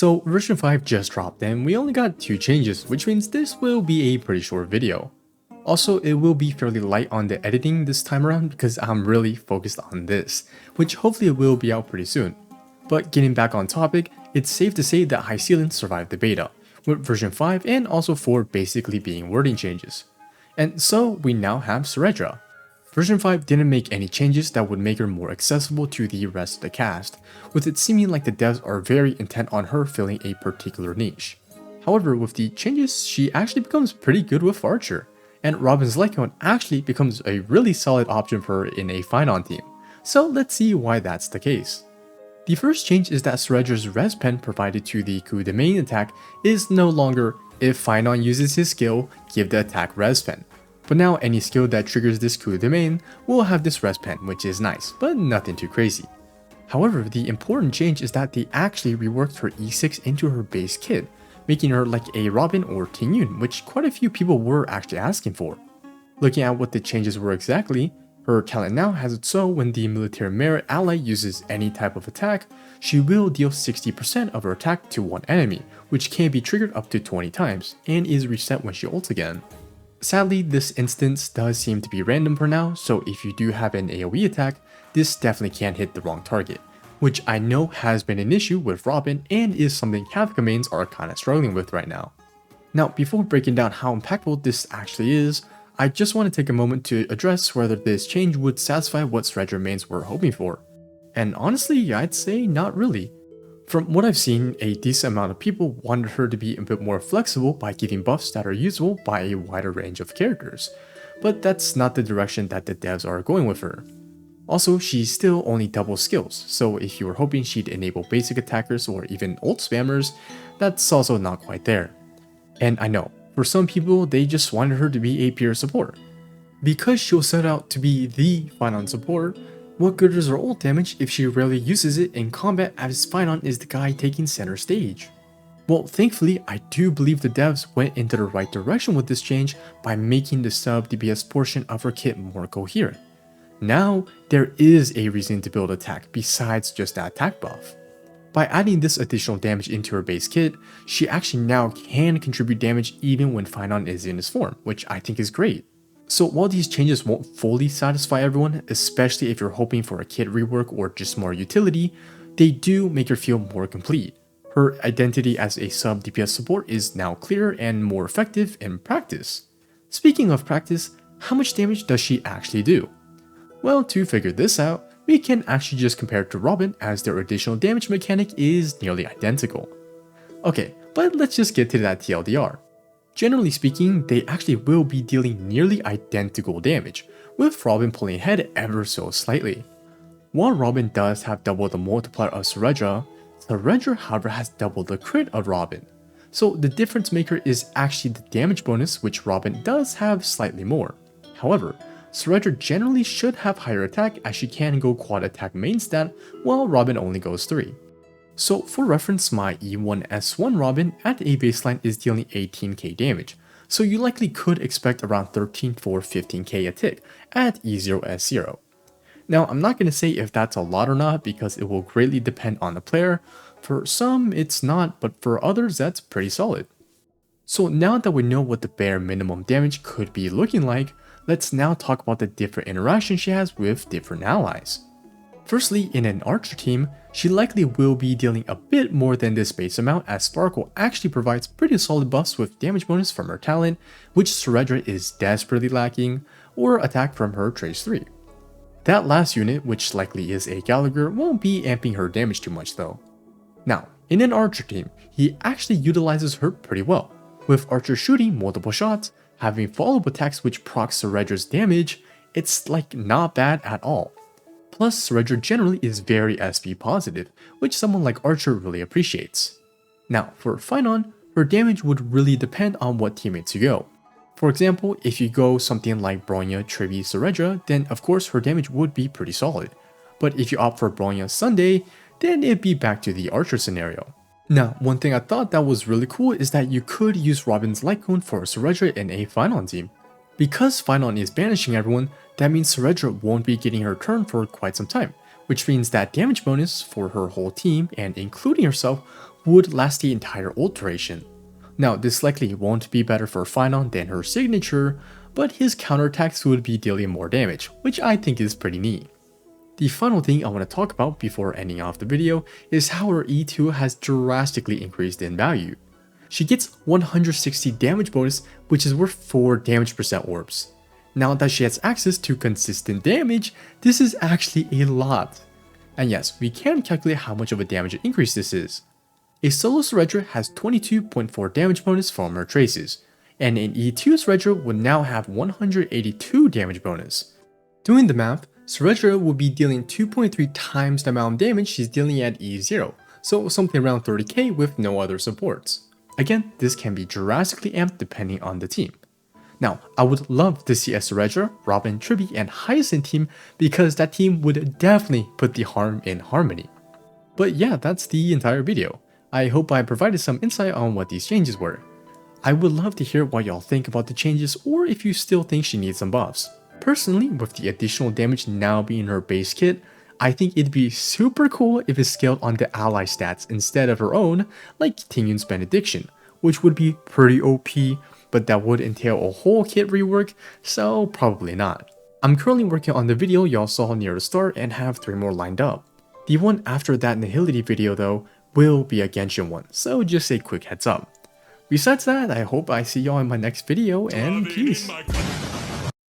So version 5 just dropped and we only got 2 changes, which means this will be a pretty short video. Also, it will be fairly light on the editing this time around because I'm really focused on this, which hopefully will be out pretty soon. But getting back on topic, it's safe to say that Hysilens survived the beta, with version 5 and also 4 basically being wording changes. And so we now have Cerydra. Version 5 didn't make any changes that would make her more accessible to the rest of the cast, with it seeming like the devs are very intent on her filling a particular niche. However, with the changes, she actually becomes pretty good with Archer, and Robin's Lycone actually becomes a really solid option for her in a Finon team. So let's see why that's the case. The first change is that Cerydra's res pen provided to the coup de main attack is no longer if Finon uses his skill, give the attack res pen. But now any skill that triggers this coup de main will have this res pen, which is nice, but nothing too crazy. However, the important change is that they actually reworked her E6 into her base kit, making her like a Robin or Tingyun, which quite a few people were actually asking for. Looking at what the changes were exactly, her talent now has it so when the military merit ally uses any type of attack, she will deal 60% of her attack to one enemy, which can be triggered up to 20 times, and is reset when she ults again. Sadly, this instance does seem to be random for now, so if you do have an AoE attack, this definitely can't hit the wrong target, which I know has been an issue with Robin and is something Kafka mains are kinda struggling with right now. Now, before breaking down how impactful this actually is, I just want to take a moment to address whether this change would satisfy what Cerydra mains were hoping for. And honestly, I'd say not really. From what I've seen, a decent amount of people wanted her to be a bit more flexible by giving buffs that are usable by a wider range of characters, but that's not the direction that the devs are going with her. Also, she still only doubles skills, so if you were hoping she'd enable basic attackers or even ult spammers, that's also not quite there. And I know, for some people they just wanted her to be a pure support. Because she'll set out to be the Finon support, what good is her ult damage if she rarely uses it in combat as Finon is the guy taking center stage? Well, thankfully, I do believe the devs went into the right direction with this change by making the sub DPS portion of her kit more coherent. Now, there is a reason to build attack besides just that attack buff. By adding this additional damage into her base kit, she actually now can contribute damage even when Finon is in his form, which I think is great. So while these changes won't fully satisfy everyone, especially if you're hoping for a kit rework or just more utility, they do make her feel more complete. Her identity as a sub DPS support is now clearer and more effective in practice. Speaking of practice, how much damage does she actually do? Well, to figure this out, we can actually just compare it to Robin as their additional damage mechanic is nearly identical. Okay, but let's just get to that TLDR. Generally speaking, they actually will be dealing nearly identical damage, with Robin pulling ahead ever so slightly. While Robin does have double the multiplier of Cerydra, Cerydra however has double the crit of Robin. So the difference maker is actually the damage bonus, which Robin does have slightly more. However, Cerydra generally should have higher attack as she can go quad attack main stat, while Robin only goes 3. So for reference, my E1S1 Robin at a baseline is dealing 18k damage, so you likely could expect around 13 for 15k a tick at E0S0. Now I'm not going to say if that's a lot or not because it will greatly depend on the player. For some it's not, but for others that's pretty solid. So now that we know what the bare minimum damage could be looking like, let's now talk about the different interactions she has with different allies. Firstly, in an Archer team, she likely will be dealing a bit more than this base amount as Sparkle actually provides pretty solid buffs with damage bonus from her talent, which Cerydra is desperately lacking, or attack from her Trace 3. That last unit, which likely is a Gallagher, won't be amping her damage too much though. Now, in an Archer team, he actually utilizes her pretty well, with Archer shooting multiple shots, having follow-up attacks which procs Cerydra's damage, it's like not bad at all. Plus, Cerydra generally is very SP positive, which someone like Archer really appreciates. Now, for Finon, her damage would really depend on what teammates you go. For example, if you go something like Bronya, Trivi, Cerydra, then of course her damage would be pretty solid. But if you opt for Bronya Sunday, then it'd be back to the Archer scenario. Now, one thing I thought that was really cool is that you could use Robin's Lycone for Cerydra in a Finon team. Because Finon is banishing everyone, that means Cerydra won't be getting her turn for quite some time, which means that damage bonus for her whole team and including herself would last the entire ult duration. Now, this likely won't be better for Phainon than her signature, but his counterattacks would be dealing more damage, which I think is pretty neat. The final thing I want to talk about before ending off the video is how her E2 has drastically increased in value. She gets 160 damage bonus, which is worth 4 damage percent orbs. Now that she has access to consistent damage, this is actually a lot. And yes, we can calculate how much of a damage increase this is. A solo Cerydra has 22.4 damage bonus from her traces, and an E2 Cerydra would now have 182 damage bonus. Doing the math, Cerydra will be dealing 2.3 times the amount of damage she's dealing at E0, so something around 30k with no other supports. Again, this can be drastically amped depending on the team. Now, I would love to see a Cerydra, Robin, Tribby, and Hysilens team because that team would definitely put the harm in harmony. But yeah, that's the entire video. I hope I provided some insight on what these changes were. I would love to hear what y'all think about the changes or if you still think she needs some buffs. Personally, with the additional damage now being her base kit, I think it'd be super cool if it's scaled on the ally stats instead of her own, like Tingyun's Benediction, which would be pretty OP, but that would entail a whole kit rework, so probably not. I'm currently working on the video y'all saw near the start and have 3 more lined up. The one after that Nihility video though will be a Genshin one, so just a quick heads up. Besides that, I hope I see y'all in my next video, and peace.